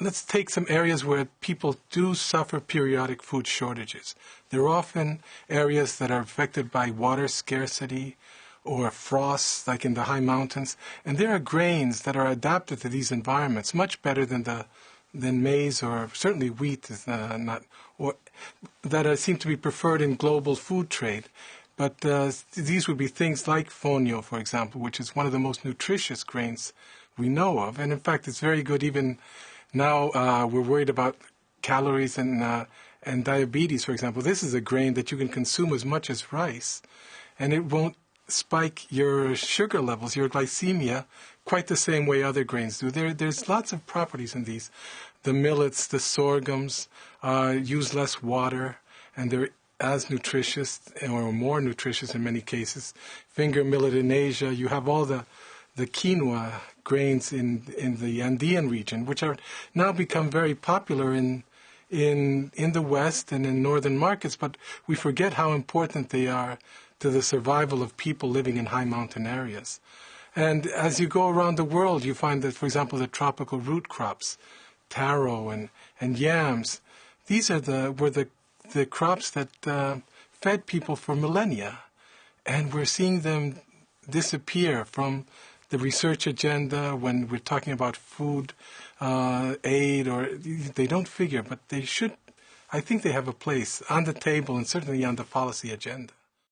let's take some areas where people do suffer periodic food shortages. They're often areas that are affected by water scarcity or frost, like in the high mountains. And there are grains that are adapted to these environments much better than maize, or certainly wheat is not, or that seem to be preferred in global food trade. But these would be things like fonio, for example, which is one of the most nutritious grains we know of. And in fact, it's very good even now. We're worried about calories and diabetes, for example. This is a grain that you can consume as much as rice, and it won't spike your sugar levels, your glycemia, quite the same way other grains do. There's lots of properties in these. The millets, the sorghums, use less water, and they're as nutritious, or more nutritious in many cases. Finger millet in Asia, you have all the quinoa grains in the Andean region, which are now become very popular in the West and in northern markets, but we forget how important they are to the survival of people living in high mountain areas. And as you go around the world, you find that, for example, the tropical root crops, taro and yams, these are were the crops that fed people for millennia. And we're seeing them disappear from the research agenda when we're talking about food aid, or they don't figure, but they should. I think they have a place on the table and certainly on the policy agenda.